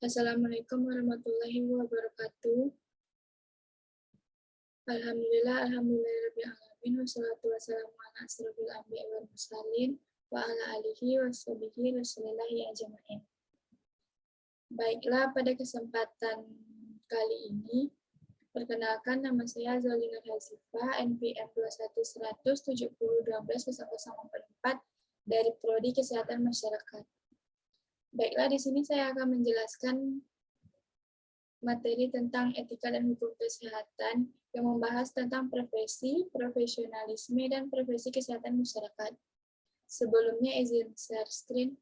Assalamualaikum warahmatullahi wabarakatuh. Alhamdulillahirabbil wassalatu wassalamu ala asrofil anbiya'i wal mursalin wa ala alihi washabihi rasulillahi ajma'in. Baiklah, pada kesempatan kali ini, perkenalkan nama saya Zolina Hasifah, NPM 2110070120044 dari Prodi Kesehatan Masyarakat. Baiklah, di sini saya akan menjelaskan materi tentang etika dan hukum kesehatan yang membahas tentang profesi, profesionalisme, dan profesi kesehatan masyarakat. Sebelumnya izin share screen.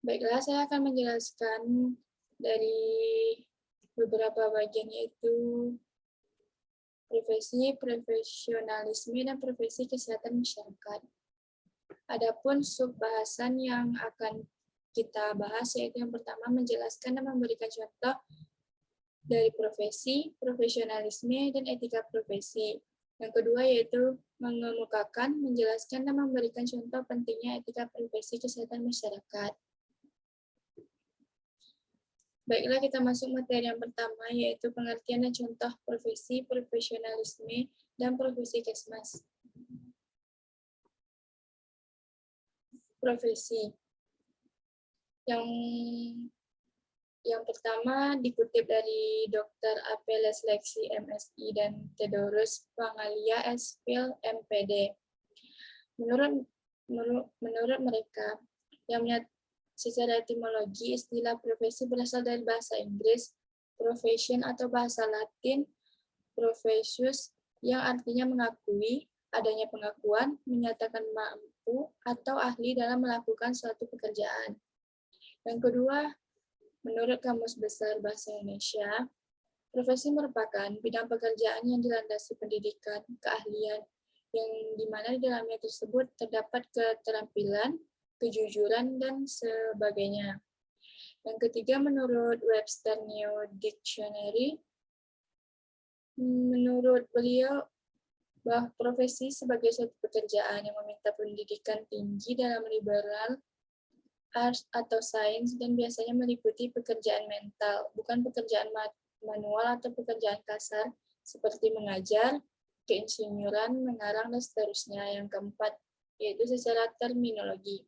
Baiklah, saya akan menjelaskan dari beberapa bagian, yaitu profesi, profesionalisme, dan profesi kesehatan masyarakat. Adapun subbahasan yang akan kita bahas, yaitu yang pertama menjelaskan dan memberikan contoh dari profesi, profesionalisme, dan etika profesi. Yang kedua yaitu mengemukakan, menjelaskan, dan memberikan contoh pentingnya etika profesi kesehatan masyarakat. Baiklah, kita masuk materi yang pertama, yaitu pengertian dan contoh profesi, profesionalisme, dan profesi kesmas. Profesi. Yang pertama dikutip dari Dr. Apel Seleksi MSI dan Theodorus Pangalia SPhil MPD. Menurut mereka, yang secara etimologi istilah profesi berasal dari bahasa Inggris, profession atau bahasa Latin, professus, yang artinya mengakui, adanya pengakuan, menyatakan mampu atau ahli dalam melakukan suatu pekerjaan. Yang kedua, menurut Kamus Besar Bahasa Indonesia, profesi merupakan bidang pekerjaan yang dilandasi pendidikan, keahlian, yang dimana di dalamnya tersebut terdapat keterampilan, kejujuran, dan sebagainya. Yang ketiga, menurut Webster New Dictionary, menurut beliau, bahwa profesi sebagai suatu pekerjaan yang meminta pendidikan tinggi dalam liberal arts atau sains, dan biasanya meliputi pekerjaan mental, bukan pekerjaan manual atau pekerjaan kasar, seperti mengajar, keinsinyuran, mengarang, dan seterusnya. Yang keempat, yaitu secara terminologi.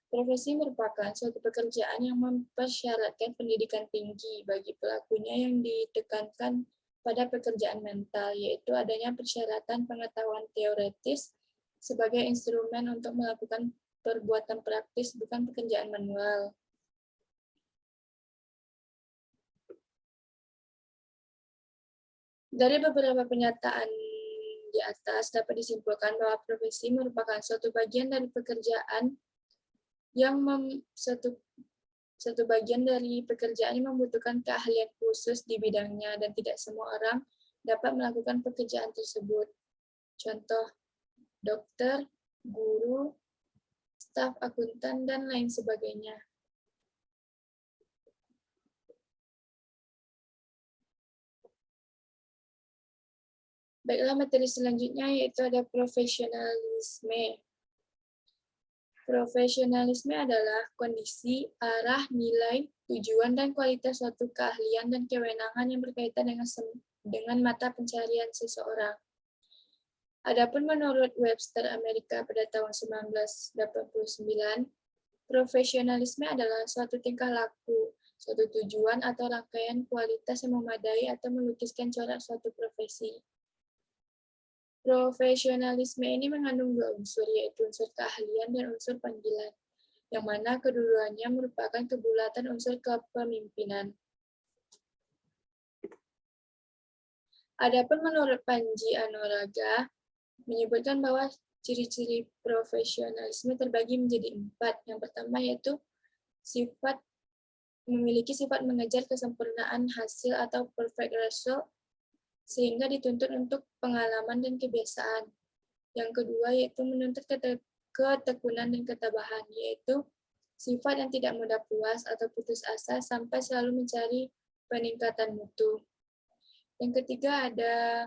Profesi merupakan suatu pekerjaan yang mempersyaratkan pendidikan tinggi bagi pelakunya yang ditekankan pada pekerjaan mental, yaitu adanya persyaratan pengetahuan teoretis sebagai instrumen untuk melakukan perbuatan praktis, bukan pekerjaan manual. Dari beberapa pernyataan di atas dapat disimpulkan bahwa profesi merupakan suatu bagian dari pekerjaan yang satu bagian dari pekerjaan yang membutuhkan keahlian khusus di bidangnya, dan tidak semua orang dapat melakukan pekerjaan tersebut. Contoh, dokter, guru, staf akuntan, dan lain sebagainya. Baiklah, materi selanjutnya yaitu ada profesionalisme. Profesionalisme adalah kondisi, arah, nilai, tujuan, dan kualitas suatu keahlian dan kewenangan yang berkaitan dengan mata pencarian seseorang. Adapun menurut Webster Amerika pada tahun 1989, profesionalisme adalah suatu tingkah laku, suatu tujuan atau rangkaian kualitas yang memadai atau melukiskan corak suatu profesi. Profesionalisme ini mengandung dua unsur, yaitu unsur keahlian dan unsur panggilan, yang mana keduanya merupakan kebulatan unsur kepemimpinan. Adapun menurut Panji Anuraga, menyebutkan bahwa ciri-ciri profesionalisme terbagi menjadi 4. Yang pertama yaitu memiliki sifat mengejar kesempurnaan hasil atau perfect result, sehingga dituntut untuk pengalaman dan kebiasaan. Yang kedua yaitu menuntut ketekunan dan ketabahan, yaitu sifat yang tidak mudah puas atau putus asa sampai selalu mencari peningkatan mutu. Yang ketiga ada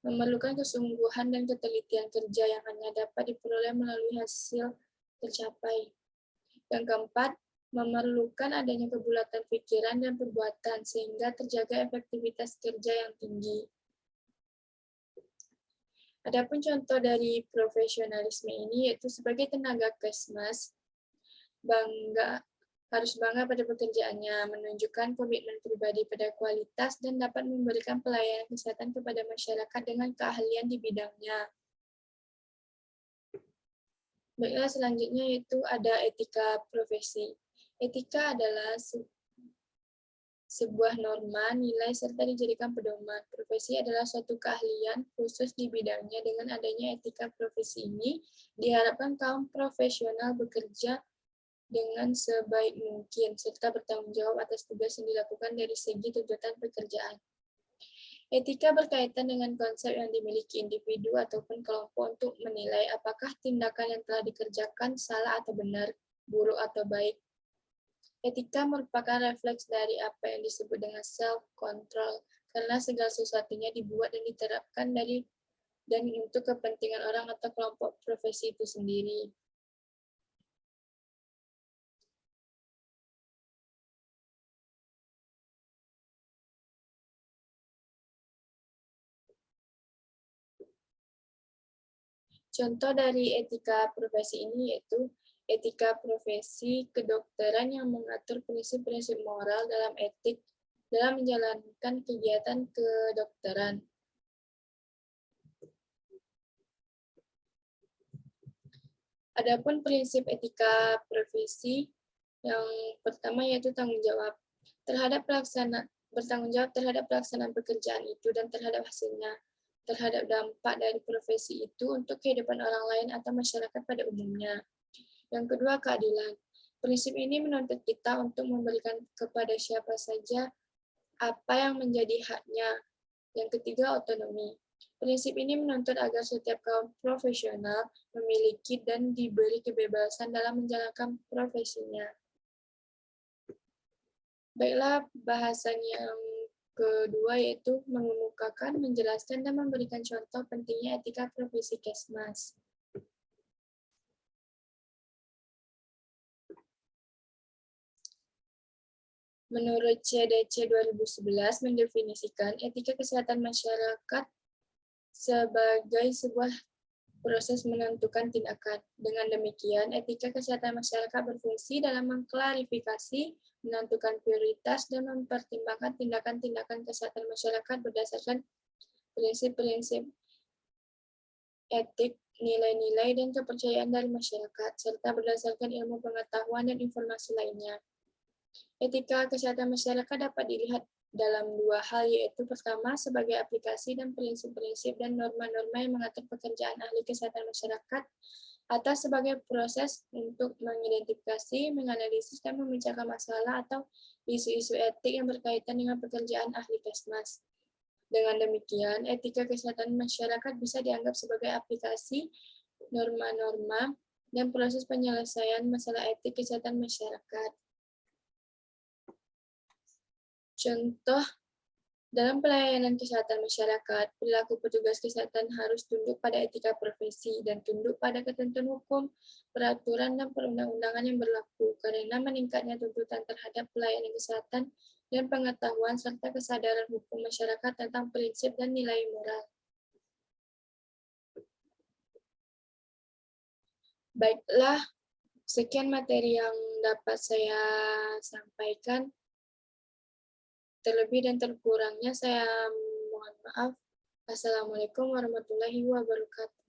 memerlukan kesungguhan dan ketelitian kerja yang hanya dapat diperoleh melalui hasil tercapai. Yang keempat, memerlukan adanya kebulatan pikiran dan perbuatan sehingga terjaga efektivitas kerja yang tinggi. Adapun contoh dari profesionalisme ini yaitu sebagai tenaga kesmas, harus bangga pada pekerjaannya, menunjukkan komitmen pribadi pada kualitas dan dapat memberikan pelayanan kesehatan kepada masyarakat dengan keahlian di bidangnya. Baiklah, selanjutnya yaitu ada etika profesi. Etika adalah sebuah norma, nilai, serta dijadikan pedoman. Profesi adalah suatu keahlian khusus di bidangnya. Dengan adanya etika profesi ini, diharapkan kaum profesional bekerja dengan sebaik mungkin, serta bertanggung jawab atas tugas yang dilakukan dari segi tuntutan pekerjaan. Etika berkaitan dengan konsep yang dimiliki individu ataupun kelompok untuk menilai apakah tindakan yang telah dikerjakan salah atau benar, buruk atau baik. Etika merupakan refleks dari apa yang disebut dengan self-control, karena segala sesuatunya dibuat dan diterapkan dari dan untuk kepentingan orang atau kelompok profesi itu sendiri. Contoh dari etika profesi ini yaitu etika profesi kedokteran yang mengatur prinsip-prinsip moral dalam etik dalam menjalankan kegiatan kedokteran. Adapun prinsip etika profesi yang pertama yaitu tanggung jawab bertanggung jawab terhadap pelaksanaan pekerjaan itu dan terhadap hasilnya, terhadap dampak dari profesi itu untuk kehidupan orang lain atau masyarakat pada umumnya. Yang kedua, keadilan. Prinsip ini menuntut kita untuk memberikan kepada siapa saja apa yang menjadi haknya. Yang ketiga, otonomi. Prinsip ini menuntut agar setiap kaum profesional memiliki dan diberi kebebasan dalam menjalankan profesinya. Baiklah, bahasan yang kedua yaitu mengemukakan, menjelaskan, dan memberikan contoh pentingnya etika profesi kesmas. Menurut CDC 2011 mendefinisikan etika kesehatan masyarakat sebagai sebuah proses menentukan tindakan. Dengan demikian, etika kesehatan masyarakat berfungsi dalam mengklarifikasi, menentukan prioritas, dan mempertimbangkan tindakan-tindakan kesehatan masyarakat berdasarkan prinsip-prinsip etik, nilai-nilai, dan kepercayaan dari masyarakat, serta berdasarkan ilmu pengetahuan dan informasi lainnya. Etika kesehatan masyarakat dapat dilihat dalam dua hal, yaitu pertama, sebagai aplikasi dan prinsip-prinsip dan norma-norma yang mengatur pekerjaan ahli kesehatan masyarakat, atau sebagai proses untuk mengidentifikasi, menganalisis, dan memecahkan masalah atau isu-isu etik yang berkaitan dengan pekerjaan ahli kesmas. Dengan demikian, etika kesehatan masyarakat bisa dianggap sebagai aplikasi, norma-norma, dan proses penyelesaian masalah etik kesehatan masyarakat. Contoh, dalam pelayanan kesehatan masyarakat, perilaku petugas kesehatan harus tunduk pada etika profesi dan tunduk pada ketentuan hukum, peraturan, dan perundang-undangan yang berlaku, karena meningkatnya tuntutan terhadap pelayanan kesehatan dan pengetahuan serta kesadaran hukum masyarakat tentang prinsip dan nilai moral. Baiklah, sekian materi yang dapat saya sampaikan. Terlebih dan terkurangnya saya mohon maaf. Assalamualaikum warahmatullahi wabarakatuh.